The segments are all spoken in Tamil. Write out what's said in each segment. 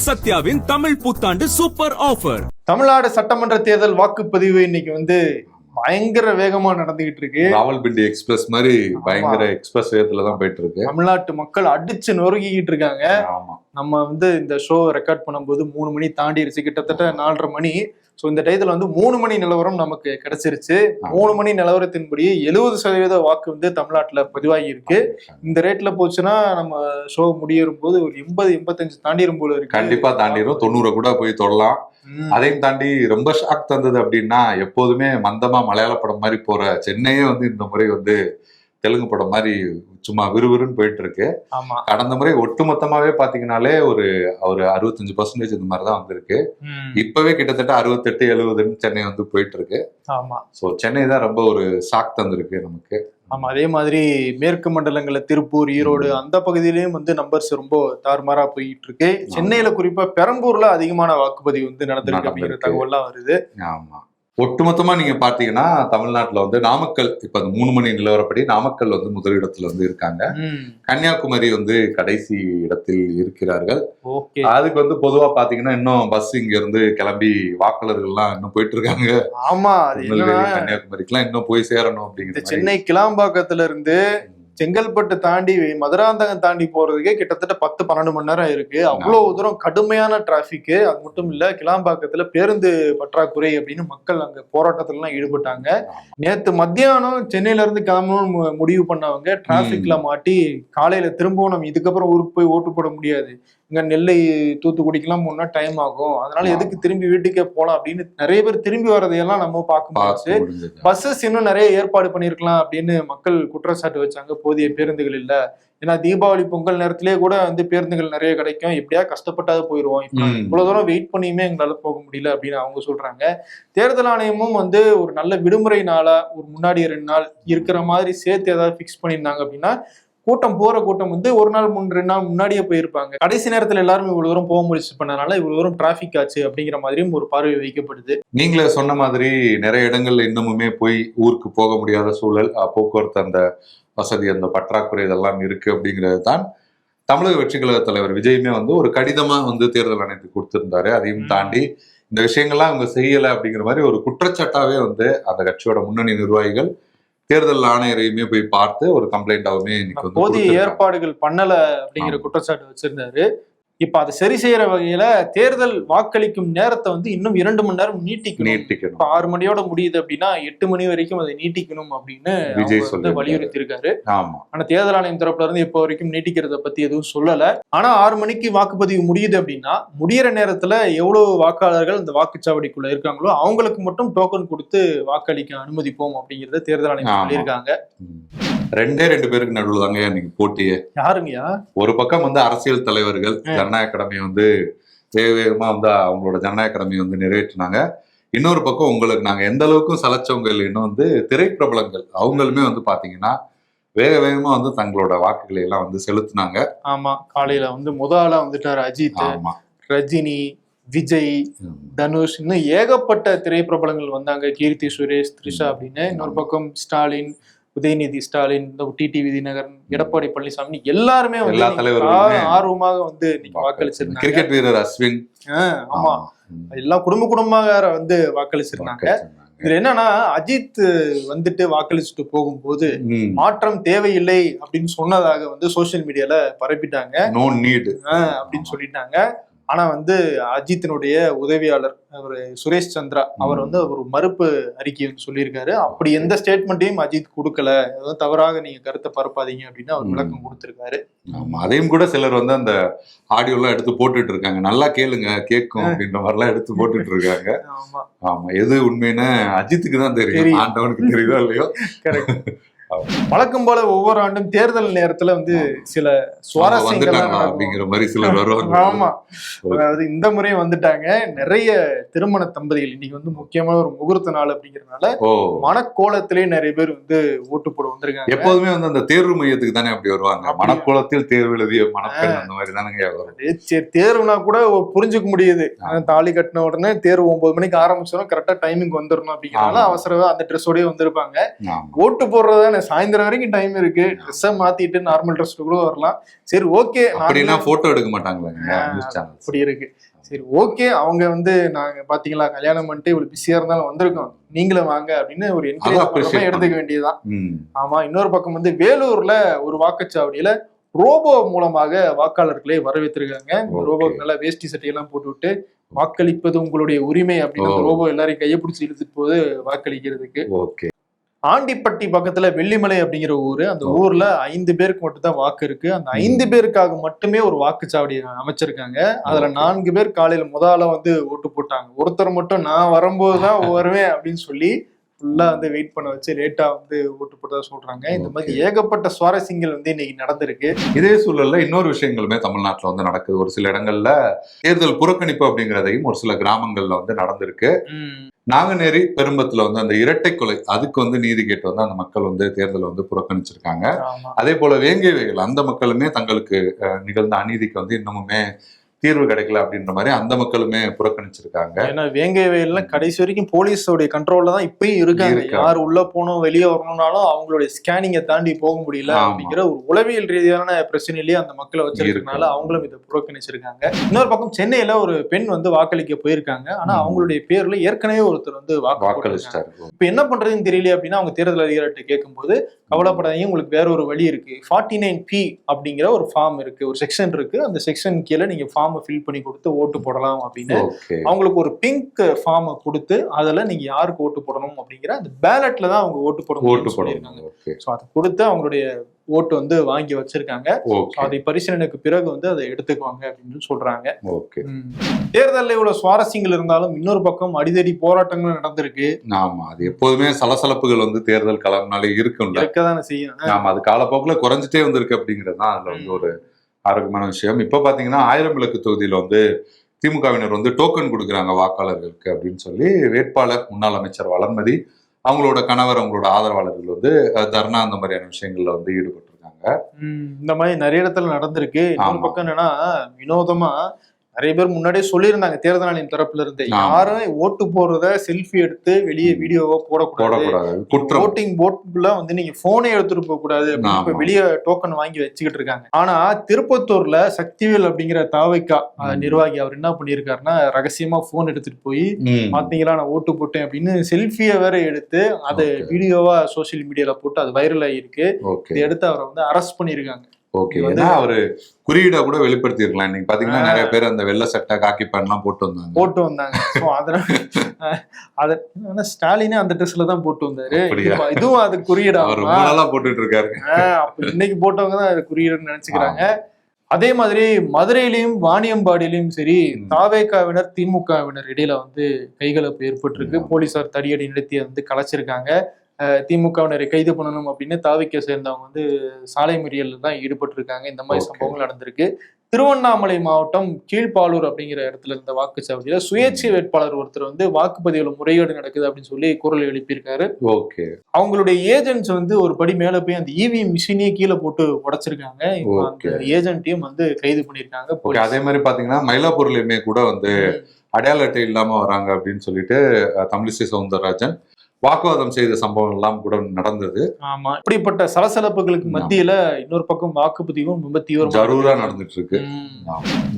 சத்யாவின் தமிழ் புத்தாண்டு சூப்பர் ஆஃபர். தமிழ்நாடு சட்டமன்ற தேர்தல் வாக்குப்பதிவு இன்னைக்கு பயங்கர வேகமா நடந்துகிட்டு இருக்கு. ராவல்பிண்டி எக்ஸ்பிரஸ் மாதிரி பயங்கர எக்ஸ்பிரஸ் வேகத்துல தான் போயிட்டு இருக்கு. தமிழ்நாட்டு மக்கள் அடிச்சு நொறுக்கிட்டு இருக்காங்க. நம்ம இந்த ஷோ ரெக்கார்ட் பண்ணும்போது 3 மணி தாண்டிருச்சு, கிட்டத்தட்ட 4:30 மணி. ஸோ இந்த டயத்துல 3 மணி நிலவரம் நமக்கு கிடைச்சிருச்சு. 3 மணி நிலவரத்தின்படி 70% வாக்கு தமிழ்நாட்டுல பதிவாகி இருக்கு. இந்த ரேட்ல போச்சுன்னா நம்ம ஷோ முடியும் போது ஒரு 80-85 தாண்டிரும் போல இருக்கு. கண்டிப்பா தாண்டிரும், 90 கூட போய் தொடலாம். அதையும் தாண்டி ரொம்ப ஷாக் தந்தது அப்படின்னா, எப்போதுமே மந்தமா மலையாள படம் மாதிரி போற சென்னையே இந்த முறை தெலுங்கு படம் மாதிரி சும்மா விறுவிறுன்னு போயிட்டு இருக்கு. கடந்த முறை ஒட்டுமொத்தமாவே பாத்தீங்கன்னாலே ஒரு 65% இந்த மாதிரிதான் வந்திருக்கு. இப்பவே கிட்டத்தட்ட 68-70 சென்னை போயிட்டு இருக்கு. சோ சென்னை தான் ரொம்ப ஒரு ஷாக் தந்திருக்கு நமக்கு. ஆமா, அதே மாதிரி மேற்கு மண்டலங்கள்ல திருப்பூர், ஈரோடு அந்த பகுதியிலயும் நம்பர்ஸ் ரொம்ப தாறுமாறா போயிட்டு இருக்கு. சென்னையில குறிப்பா பெரம்பூர்ல அதிகமான வாக்குப்பதிவு நடந்திருக்கு அப்படிங்கிற தகவல்லாம் வருது. ஆமா, ஒட்டுமொத்தமா நீங்க பாத்தீங்கன்னா தமிழ்நாட்டுல நாமக்கல் இப்ப 3 மணி நிலவரப்படி நாமக்கல் முதலிடத்துல இருக்காங்க. கன்னியாகுமரி கடைசி இடத்தில் இருக்கிறார்கள். அதுக்கு பொதுவா பாத்தீங்கன்னா இன்னும் பஸ் இங்க இருந்து கிளம்பி வாக்காளர்கள் எல்லாம் இன்னும் போயிட்டு இருக்காங்க. ஆமா, கன்னியாகுமரிக்குலாம் இன்னும் போய் சேரணும் அப்படிங்கிற. சென்னை கிளாம்பாக்கத்துல இருந்து செங்கல்பட்டு தாண்டி மதுராந்தகம் தாண்டி போறதுக்கே கிட்டத்தட்ட 10-12 மணி நேரம் இருக்கு. அவ்வளவு தூரம் கடுமையான டிராபிக். அது மட்டும் இல்ல, கிளாம்பாக்கத்துல பேருந்து பற்றாக்குறை அப்படின்னு மக்கள் அங்க போராட்டத்துல எல்லாம் ஈடுபட்டாங்க. நேத்து மத்தியானம் சென்னையில இருந்து கிளம்பணும்னு முடிவு பண்ணவங்க டிராபிக்ல மாட்டி காலையில திரும்பவும் நம்ம இதுக்கப்புறம் ஊருக்கு போய் ஓட்டு போட முடியாது, இங்க நெல்லை தூத்துக்குடிக்கெல்லாம் முன்னா டைம் ஆகும், அதனால எதுக்கு திரும்பி வீட்டுக்கே போலாம் அப்படின்னு நிறைய பேர் திரும்பி வர்றதையெல்லாம் நம்ம பார்க்கும்போது பஸ்ஸஸ் இன்னும் நிறைய ஏற்பாடு பண்ணிருக்கலாம் அப்படின்னு மக்கள் குற்றச்சாட்டு வச்சாங்க. போதிய பேருந்துகள் இல்ல, ஏன்னா தீபாவளி பொங்கல் நேரத்திலேயே கூட பேருந்துகள் நிறைய கிடைக்கும், எப்படியா கஷ்டப்பட்டாது போயிடுவோம், இவ்வளவு தூரம் வெயிட் பண்ணியுமே எங்களால போக முடியல அப்படின்னு அவங்க சொல்றாங்க. தேர்தல் ஆணையமும் ஒரு நல்ல விடுமுறை நாளா ஒரு முன்னாடி 2 நாள் இருக்கிற மாதிரி சேர்த்து ஏதாவது பிக்ஸ் பண்ணியிருந்தாங்க அப்படின்னா கூட்டம் ஒரு நாள் 2 நாள் முன்னாடியே போயிருப்பாங்க. கடைசி நேரத்துல எல்லாரும் இவ்வளவு தூரம் போக முயற்சி பண்ணனால இவ்வளவு தூரம் டிராபிக் ஆச்சு அப்படிங்கிற மாதிரியும் ஒரு பார்வை வைக்கப்படுது. நீங்களே சொன்ன மாதிரி நிறைய இடங்கள்ல இன்னமுமே போய் ஊருக்கு போக முடியாத சூழல், போக்குவரத்து அந்த வசதி, அந்த பற்றாக்குறை இதெல்லாம் இருக்கு அப்படிங்கிறது தான் தமிழக வெற்றி கழக தலைவர் விஜயுமே ஒரு கடிதமா தேர்தல் ஆணையத்துக்கு கொடுத்திருந்தாரு. அதையும் தாண்டி இந்த விஷயங்கள்லாம் அவங்க செய்யல அப்படிங்கிற மாதிரி ஒரு குற்றச்சாட்டாவே அந்த கட்சியோட முன்னணி நிர்வாகிகள் தேர்தல் ஆணையரையுமே போய் பார்த்து ஒரு கம்ப்ளைண்டாவுமே போதிய ஏற்பாடுகள் பண்ணல அப்படிங்கிற குற்றச்சாட்டு வச்சிருந்தாரு. இப்ப அதை சரி செய்யற வகையில தேர்தல் வாக்களிக்கும் நேரத்தை இன்னும் 2 மணி நேரம் நீட்டிக்கணும். இப்ப 6 மணியோட முடியுது அப்படின்னா 8 மணி வரைக்கும் அதை நீட்டிக்கணும் அப்படின்னு விஜய் வலியுறுத்தி இருக்காரு. ஆனா தேர்தல் ஆணையம் தரப்புல இருந்து இப்ப வரைக்கும் நீட்டிக்கிறத பத்தி எதுவும் சொல்லல. ஆனா 6 மணிக்கு வாக்குப்பதிவு முடியுது அப்படின்னா முடியற நேரத்துல எவ்வளவு வாக்காளர்கள் இந்த வாக்குச்சாவடிக்குள்ள இருக்காங்களோ அவங்களுக்கு மட்டும் டோக்கன் கொடுத்து வாக்களிக்க அனுமதிப்போம் அப்படிங்கறத தேர்தல் ஆணையம் சொல்லியிருக்காங்க. 2 பேருக்கு நடுவில் தாங்க இன்னைக்கு போட்டியே. யாருங்கயா? ஒரு பக்கம் அரசியல் தலைவர்கள் ஜனநாயக கடமையை வேகமா அவங்களோட ஜனநாயக கடமையை நிறைவேற்றினாங்க. இன்னொரு பக்கம் உங்களுக்கு நாங்க எந்த அளவுக்கும் சலைச்சவங்க இல்லைன்னு திரைப்பிரபலங்கள் அவங்களுமே பாத்தீங்கன்னா வேகமா தங்களோட வாக்குகளை எல்லாம் செலுத்தினாங்க. ஆமா, காலையில முதலா வந்துட்டாரு அஜித், ரஜினி, விஜய், தனுஷ், இன்னும் ஏகப்பட்ட திரைப்பிரபலங்கள் வந்தாங்க. கீர்த்தி சுரேஷ், த்ரிஷா அப்படின்னு. இன்னொரு பக்கம் ஸ்டாலின், உதயநிதி ஸ்டாலின், டிடிவி விதிநகரன், எடப்பாடி பழனிசாமி எல்லாருமே ஆர்வமாக வாக்களிச்சிருந்தாங்க. கிரிக்கெட் வீரர் அஸ்வின், ஆமா, எல்லாம் குடும்பமாக வாக்களிச்சிருந்தாங்க. இதுல என்னன்னா அஜித் வாக்களிச்சுட்டு போகும்போது மாற்றம் தேவையில்லை அப்படின்னு சொன்னதாக சோசியல் மீடியால பரப்பிட்டாங்க. நோ நீட் அப்படின்னு சொல்லிட்டாங்க. ஆனா அஜித்தினுடைய உதவியாளர் ஒரு சுரேஷ் சந்திரா அவர் ஒரு மறுப்பு அறிக்கை சொல்லியிருக்காரு. அப்படி எந்த ஸ்டேட்மெண்ட்டையும் அஜித் கொடுக்கல, ஏதாவது தவறாக நீங்க கருத்தை பரப்பாதீங்க அப்படின்னு அவர் விளக்கம் கொடுத்திருக்காரு. ஆமா, அதையும் கூட சிலர் அந்த ஆடியோ எல்லாம் எடுத்து போட்டுட்டு இருக்காங்க. நல்லா கேளுங்க, கேட்கும் அப்படின்ற மாதிரி எல்லாம் எடுத்து போட்டுட்டு இருக்காங்க. ஆமா, எது உண்மைன்னு அஜித்துக்கு தான் தெரியும், ஆண்டவனுக்கு தெரியுதோ இல்லையோ. கரெக்ட். வழக்கம் போல ஒவ்வொரு ஆண்டும் தேர்தல் நேரத்துல சில சுவாரஸ்யங்கள் அப்படிங்கிற மாதிரி சிலர் வருவாங்க. ஆமா, அதாவது இந்த முறை வந்துட்டாங்க. நிறைய திருமண தம்பதிகள் இன்னைக்கு முக்கியமான ஒரு முகூர்த்த நாள் அப்படிங்கறதுனால மனக்கோலத்திலே நிறைய பேர் ஓட்டு போட வந்திருக்காங்க. எப்போதுமே அந்த தேர்வு மையத்துக்கு தானே அப்படி வருவாங்க. மனக்கோலத்தில் தேர்வு எழுதிய மணப்பெண் அந்த மாதிரி தானே வரும். தேர்வுனா கூட புரிஞ்சுக்க முடியுது. தாலி கட்டின உடனே தேர்வு 9 மணிக்கு ஆரம்பிச்சிடும், கரெக்டா டைமிங் வந்துடணும் அப்படிங்கிறதுனால அவசரம் அந்த ட்ரெஸ்ஸோடய வந்திருப்பாங்க. ஓட்டு போடுறதா பரவாயில்ல, சாயந்தரம் வரைக்கும் டைம் இருக்கு, ட்ரெஸ்ஸை மாத்திட்டு நார்மல் ட்ரெஸ் கூட வரலாம். சரி ஓகே, அப்படின்னா போட்டோ எடுக்க மாட்டாங்களா? அப்படி இருக்கு. சரி ஓகே, அவங்க வந்து நாங்க பாத்தீங்களா கல்யாணம் பண்ணிட்டு இவ்வளவு பிஸியா இருந்தாலும் வந்திருக்கோம், நீங்களும் வாங்க அப்படின்னு ஒரு என்கரேஜ் எடுத்துக்க வேண்டியதுதான். ஆமா. இன்னொரு பக்கம் வந்து வேலூர்ல ஒரு வாக்குச்சாவடியில ரோபோ மூலமாக வாக்காளர்களை வரவேற்றிருக்காங்க. ரோபோ நல்லா வேஷ்டி சட்டையெல்லாம் போட்டு விட்டு வாக்களிப்பது உங்களுடைய உரிமை அப்படின்னு ரோபோ எல்லாரையும் கையை பிடிச்சி இழுத்துட்டு போது வாக்களிக்கிறதுக்கு. ஆண்டிப்பட்டி பக்கத்துல வெள்ளிமலை அப்படிங்கிற ஊரு, அந்த ஊர்ல 5 பேருக்கு மட்டும் தான் வாக்கு இருக்கு. அந்த 5 பேருக்காக மட்டுமே ஒரு வாக்குச்சாவடி அமைச்சிருக்காங்க. அதுல 4 பேர் காலையில முதல்ல வந்து ஓட்டு போட்டாங்க. ஒருத்தர் மட்டும் நான் வரும்போதுதான் வருவேன் அப்படின்னு சொல்லி ஃபுல்லா வந்து வெயிட் பண்ண வச்சு லேட்டா வந்து ஓட்டு போட்டதா சொல்றாங்க. இந்த மாதிரி ஏகப்பட்ட சுவாரஸ்யங்கள் வந்து இன்னைக்கு நடந்திருக்கு. இதே சூழல்ல இன்னொரு விஷயங்களுமே தமிழ்நாட்டுல வந்து நடக்குது. ஒரு சில இடங்கள்ல தேர்தல் புறக்கணிப்பு அப்படிங்கிறதையும் ஒரு சில கிராமங்கள்ல வந்து நடந்திருக்கு. நாங்குநேரி பெரும்பத்துல வந்து அந்த இரட்டை கொலை, அதுக்கு வந்து நீதி கேட்டு வந்து அந்த மக்கள் வந்து தேர்தலை வந்து புறக்கணிச்சிருக்காங்க. அதே போல வேங்கை வயல் அந்த மக்களுமே தங்களுக்கு நிகழ்ந்த அநீதிக்கு வந்து இன்னமுமே தீர்வு கிடைக்கல அப்படின்ற மாதிரி அந்த மக்களுமே புறக்கணிச்சிருக்காங்க. ஏன்னா வேங்கை வயல்ல கடைசி வரைக்கும் போலீஸோடைய கண்ட்ரோல்ல தான் இப்பயும் இருக்காங்க. யார் உள்ள போனோம் வெளியே வரணும்னாலும் அவங்களுடைய ஸ்கேனிங்கை தாண்டி போக முடியல அப்படிங்கிற ஒரு உளவியல் ரீதியான பிரச்சனையிலேயே அந்த மக்களை வச்சிருக்கனால அவங்களும் இதை புறக்கணிச்சிருக்காங்க. இன்னொரு பக்கம் சென்னையில ஒரு பெண் வந்து வாக்களிக்க போயிருக்காங்க. ஆனா அவங்களுடைய பேர்ல ஏற்கனவே ஒருத்தர் வந்து வாக்களிச்சிட்டாரு. இப்ப என்ன பண்றதுன்னு தெரியல அப்படின்னா அவங்க தேர்தல் அதிகாரிகிட்ட கேட்கும்போது, கவலைப்படாதீங்க, உங்களுக்கு வேற ஒரு வழி இருக்கு. 49P அப்படிங்கிற ஒரு ஃபார்ம் இருக்கு, ஒரு செக்ஷன் இருக்கு. அந்த செக்ஷன் கீழே நீங்க ஃபார்ம் ஃபில் பண்ணி கொடுத்து ஓட்டு போடலாம் அப்படின்னு அவங்களுக்கு ஒரு பிங்க் ஃபார்ம் கொடுத்து அதுல நீங்க யாருக்கு ஓட்டு போடணும் அப்படிங்கிற அந்த பேலட்ல தான் அவங்க ஓட்டு போடணும். சோ அதை கொடுத்து அவங்களுடைய ஓட்டு வந்து வாங்கி வச்சிருக்காங்க. அதை பரிசீலனைக்கு பிறகு வந்து அதை எடுத்துக்குவாங்க அப்படின்னு சொல்றாங்க. தேர்தலில் இவ்வளவு சுவாரஸ்யங்கள் இருந்தாலும் இன்னொரு பக்கம் அடிதடி போராட்டங்களும் நடந்திருக்கு. ஆமா, அது எப்போதுமே சலசலப்புகள் வந்து தேர்தல் களம்னாலே இருக்கதானே செய்யும். ஆமா, அது காலப்போக்கில் குறைஞ்சிட்டே வந்திருக்கு அப்படிங்கிறது தான் அதுல வந்து ஒரு ஆரோக்கியமான விஷயம். இப்ப பாத்தீங்கன்னா 1000 விளக்கு தொகுதியில வந்து திமுகவினர் வந்து டோக்கன் கொடுக்குறாங்க வாக்காளர்களுக்கு அப்படின்னு சொல்லி வேட்பாளர் முன்னாள் அமைச்சர் வளர்மதி, அவங்களோட கணவர், அவங்களோட ஆதரவாளர்கள் வந்து தர்ணா அந்த மாதிரியான விஷயங்கள்ல வந்து ஈடுபட்டிருக்காங்க. இந்த மாதிரி நிறைய இடத்துல நடந்திருக்கு. இன்னொரு பக்கம் என்னன்னா வினோதமா நிறைய பேர் முன்னாடியே சொல்லியிருந்தாங்க தேர்தல் ஆணையம் தரப்புல இருந்து, யாரும் ஓட்டு போடுறத செல்ஃபி எடுத்து வெளியே வீடியோவா போடக்கூடாது, ஓட்டிங் போட்டுக்குள்ள வந்து நீங்க போனே எடுத்துட்டு போக கூடாது அப்படின்னு வெளியே டோக்கன் வாங்கி வச்சுக்கிட்டு இருக்காங்க. ஆனா திருப்பத்தூர்ல சக்திவேல் அப்படிங்கிற தாவைக்கா நிர்வாகி அவர் என்ன பண்ணிருக்காருன்னா ரகசியமா போன் எடுத்துட்டு போய் பாத்தீங்களா நான் ஓட்டு போட்டேன் அப்படின்னு செல்ஃபியை வேற எடுத்து அதை வீடியோவா சோசியல் மீடியால போட்டு அது வைரல் ஆகிருக்கு. இதை எடுத்து அவரை வந்து அரெஸ்ட் பண்ணிருக்காங்க. ஓகே, ஏன்னா அவரு குறியீடா கூட வெளிப்படுத்திருக்கலாம். இன்னைக்கு பாத்தீங்கன்னா நிறைய பேர் அந்த வெள்ளை சட்டை காக்கி பேண்ட் எல்லாம் போட்டு வந்தாங்க. அதனால ஸ்டாலினே அந்த ட்ரெஸ்ல தான் போட்டு வந்தாரு. இதுவும் அது குறியீடா போட்டுட்டு இருக்காரு. இன்னைக்கு போட்டவங்க தான் அது குறியீடுன்னு நினைச்சுக்கிறாங்க. அதே மாதிரி மதுரையிலையும் வாணியம்பாடியிலையும் சரி தாவேகாவினர் திமுகவினர் இடையில வந்து கைகலப்பு ஏற்பட்டிருக்கு. போலீசார் தடியடி நடத்தி வந்து கலைச்சிருக்காங்க. திமுகவினரை கைது பண்ணணும் அப்படின்னு தாவிக்க சேர்ந்தவங்க வந்து சாலை மறியல் தான் ஈடுபட்டு இருக்காங்க. இந்த மாதிரி சம்பவங்கள் நடந்திருக்கு. திருவண்ணாமலை மாவட்டம் கீழ்பாலூர் அப்படிங்கிற இடத்துல இருந்த வாக்குச்சாவடியில சுயேட்சை வேட்பாளர் ஒருத்தர் வந்து வாக்குப்பதிவுல முறைகேடு நடக்குது அப்படின்னு சொல்லி குரல் எழுப்பியிருக்காரு. அவங்களுடைய ஏஜென்ட்ஸ் வந்து ஒரு படி மேல போய் அந்த இவிஎம் மிஷினே கீழே போட்டு உடைச்சிருக்காங்க. அந்த ஏஜென்ட்டையும் வந்து கைது பண்ணிருக்காங்க. அதே மாதிரி பாத்தீங்கன்னா மயிலாப்பூர்லயுமே கூட வந்து அடையாள அட்டை இல்லாம வராங்க அப்படின்னு சொல்லிட்டு தமிழிசை சவுந்தரராஜன் வாக்குவாதம் செய்த சம்பவம் எல்லாம் கூட நடந்தது. ஆமா, இப்படிப்பட்ட சலசலப்புகளுக்கு மத்தியில இன்னொரு பக்கம் வாக்குப்பதிவும் ரொம்ப ஜரூரா நடந்துட்டு இருக்கு.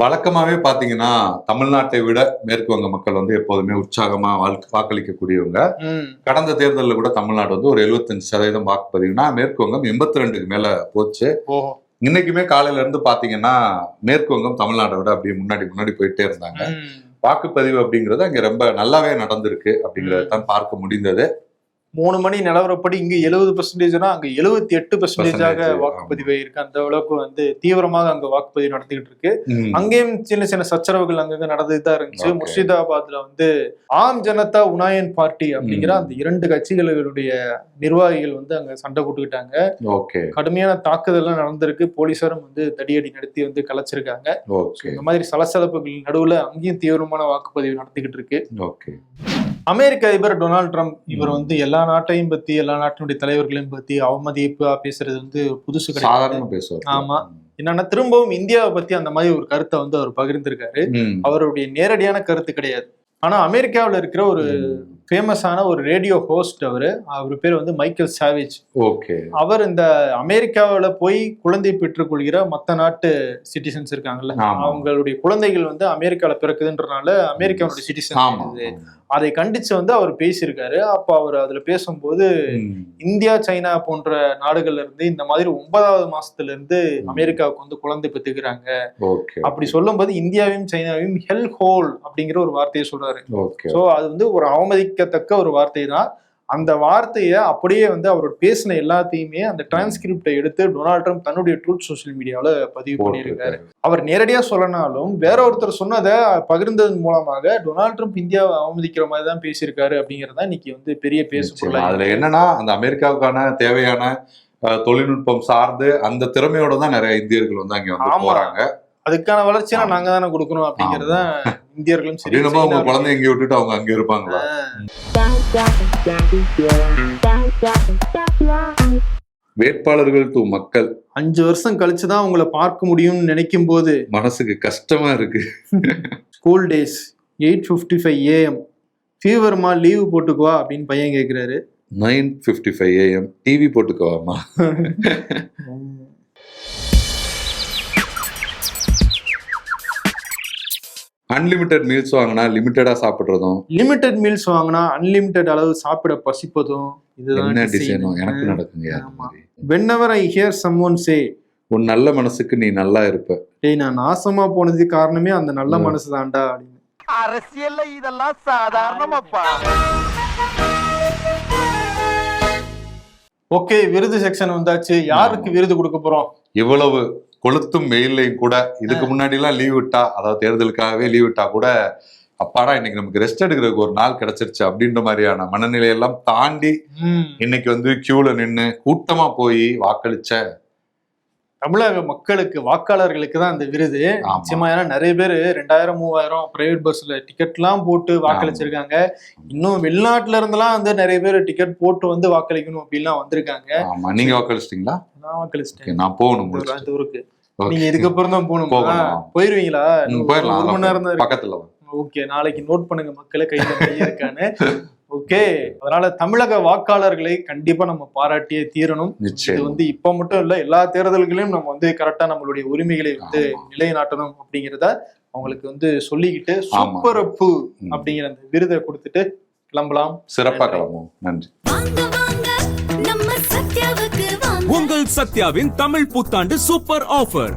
வழக்கமாவே பாத்தீங்கன்னா தமிழ்நாட்டை விட மேற்கு வங்க மக்கள் வந்து எப்போதுமே உற்சாகமா வாக்களிக்கக்கூடியவங்க. கடந்த தேர்தலில் கூட தமிழ்நாடு வந்து ஒரு 75% வாக்குப்பதிவுனா மேற்கு வங்கம் 82க்கு மேல போச்சு. இன்னைக்குமே காலையில இருந்து பாத்தீங்கன்னா மேற்கு வங்கம் தமிழ்நாட்டை விட அப்படியே முன்னாடி போயிட்டே இருந்தாங்க. வாக்குப்பதிவு அப்படிங்கிறது அங்க ரொம்ப நல்லாவே நடந்திருக்கு அப்படிங்கறத தான் பார்க்க முடிந்தது. 3 மணி நிலவரப்படி இங்க 70%, அங்க 78% வாக்குப்பதிவு இருக்கு. அந்த அளவுக்கு வந்து தீவிரமாக அங்க வாக்குப்பதிவு நடந்துகிட்டு இருக்கு. அங்கேயும் சின்ன சின்ன சச்சரவுகள் அங்கங்க நடந்துதான் இருந்துச்சு. முர்ஷிதாபாத்ல வந்து ஆம் ஜனதா உனாயன் பார்ட்டி அப்படிங்கிற அந்த 2 கட்சிகளுடைய நிர்வாகிகள் வந்து அங்க சண்டை போட்டுக்கிட்டாங்க. கடுமையான தாக்குதல் எல்லாம் நடந்திருக்கு. போலீசாரும் வந்து தடியடி நடத்தி வந்து கலைச்சிருக்காங்க. இந்த மாதிரி சலசலப்புகள் நடுவுல அங்கேயும் தீவிரமான வாக்குப்பதிவு நடத்திக்கிட்டு இருக்கு. அமெரிக்க அதிபர் டொனால்டு ட்ரம்ப் இவர் வந்து எல்லா நாட்டையும் பத்தி எல்லா நாட்டினுடைய தலைவர்களையும் பத்தி அவமதிப்பா பேசுறது வந்து புதுசு கிடையாது. ஆமா, என்னன்னா திரும்பவும் இந்தியாவை பத்தி அந்த மாதிரி ஒரு கருத்தை வந்து அவர் பகிர்ந்திருக்காரு. அவருடைய நேரடியான கருத்து கிடையாது. ஆனா அமெரிக்காவில் இருக்கிற ஒரு ஃபேமஸான ஒரு ரேடியோ ஹோஸ்ட். அவர் பேர் வந்து மைக்கேல் சாவேஜ். ஓகே. அவர் இந்த அமெரிக்காவில போய் குழந்தை பெற்றுக்கொள்கிற மற்ற நாட்டு சிட்டிசன்ஸ் இருக்காங்கல்ல, அவங்களுடைய குழந்தைகள் வந்து அமெரிக்கால பிறக்குதுன்றனால அமெரிக்காவுடைய சிட்டிசன் அதை கண்டிச்சு வந்து அவர் பேசியிருக்காரு. அப்ப அவர் அதுல பேசும்போது இந்தியா, சைனா போன்ற நாடுகள்ல இருந்து இந்த மாதிரி 9வது மாசத்துல இருந்து அமெரிக்காவுக்கு வந்து குழந்தை பெற்றுக்கிறாங்க. அப்படி சொல்லும் போது இந்தியாவையும் சைனாவையும் ஹெல் ஹோல் அப்படிங்கிற ஒரு வார்த்தையை சொல்றாரு. சோ அது வந்து ஒரு அவமதிக்கத்தக்க ஒரு வார்த்தை தான். அந்த வார்த்தையை அப்படியே வந்து அவர் பேசின எல்லாத்தையுமே அந்த டிரான்ஸ்கிரிப்டை எடுத்து டொனால்ட் ட்ரம்ப் தன்னுடைய ட்ரூத் சோஷியல் மீடியாவில பதிவு பண்ணியிருக்காரு. அவர் நேரடியா சொல்லனாலும் வேற ஒருத்தர் சொன்னதை பகிர்ந்ததன் மூலமாக டொனால்ட் ட்ரம்ப் இந்தியாவை அவமதிக்கிற மாதிரி தான் பேசியிருக்காரு அப்படிங்கறத இன்னைக்கு வந்து பெரிய பேசுபொருள். அதுல என்னன்னா, அந்த அமெரிக்காவுக்கான தேவையான தொழில்நுட்பம் சார்ந்து அந்த திறமையோட தான் நிறைய இந்தியர்கள் வந்து அங்க வந்து போறாங்க. அதுக்கான வளர்ச்சியை நாங்க தானே கொடுக்கணும் அப்படிங்கறத இந்தியர்களும் சரி. உங்க குழந்தை எங்க விட்டுட்டு அவங்க அங்க இருப்பாங்களா? வேட்பாளர்கள் டு மக்கள் 5 வருஷம் கழிச்சுதான் உங்களை பார்க்க முடியும்னு நினைக்கும் போது மனசுக்கு கஷ்டமா இருக்கு. ஸ்கூல் டேஸ் 8:55 AM ஃபீவர்மா லீவு போட்டுக்குவா அப்படின்னு பையன் கேக்குறாரு. 9:55 AM டிவி போட்டுக்குவாமா? அன்லிமிட்டெட் மீல்ஸ் வாங்கினா லிமிட்டடா சாப்பிடுறதும், லிமிட்டெட் மீல்ஸ் வாங்கினா அன்லிமிட்டெட் அளவு சாப்பிட பசிப்பதும் இதுதான் டிசைனும் எனக்கு நடக்குங்க. whenever I hear someone say உன் நல்ல மனசுக்கு நீ நல்லா இருப்ப, டேய் நான் நாசமா போனதுக்கு காரணமே அந்த நல்ல மனசு தான்டா அப்படின்னு. அரசியல்ல இதெல்லாம் சாதாரணமாப்பா. ஓகே, விருது செக்ஷன் வந்தாச்சு. யாருக்கு விருது கொடுக்க போறோம்? இவ்வளவு கொளுத்தும் வெயிலையும் கூட இதுக்கு முன்னாடி எல்லாம் லீவ் விட்டா, அதாவது தேர்தலுக்காகவே லீவ் விட்டா கூட அப்பாடா இன்னைக்கு நமக்கு ரெஸ்ட் எடுக்கிறதுக்கு ஒரு நாள் கிடைச்சிருச்சு அப்படின்ற மாதிரியான மனநிலையெல்லாம் தாண்டி இன்னைக்கு வந்து கியூல நின்று கூட்டமா போய் வாக்களிச்ச தமிழக மக்களுக்கு, வாக்காளர்களுக்கு தான் அந்த விருது. நிச்சயமா, ஏன்னா நிறைய பேர் 2000-3000 பிரைவேட் பஸ்ல டிக்கெட் எல்லாம் போட்டு வாக்களிச்சிருக்காங்க. இன்னும் வெளிநாட்டுல இருந்தெல்லாம் வந்து நிறைய பேர் டிக்கெட் போட்டு வந்து வாக்களிக்கணும் அப்படின்லாம் வந்திருக்காங்க. நீங்க வாக்களிச்சிட்டீங்களா? நான் வாக்களிச்சிட்டேன். நான் போகணும் ஊருக்கு. நீங்க இதுக்கப்புறம் தான் போகணும். போயிருவீங்களா? 1 மணி நேரம் தான் பக்கத்துல. ஓகே, நாளைக்கு நோட் பண்ணுங்க மக்களை, கையில இருக்கான்னு. ஓகே, அதனால தமிழக வாக்காளர்களை கண்டிப்பா நம்ம பாராட்டியே தீரணும். இது வந்து இப்ப மட்டும் இல்ல, எல்லா தேர்தல்களையும் நம்ம வந்து கரெக்டா நம்மளுடைய உரிமைகளை வந்து நிலைநாட்டணும் அப்படிங்கிறத அவங்களுக்கு வந்து சொல்லிக்கிட்டு சூப்பர் அப்பு அப்படிங்கிற அந்த விருதை கொடுத்துட்டு கிளம்பலாம். சிறப்பா கிளம்புவோம். நன்றி. உங்கள் சத்யாவின் தமிழ் புத்தாண்டு சூப்பர் ஆஃபர்.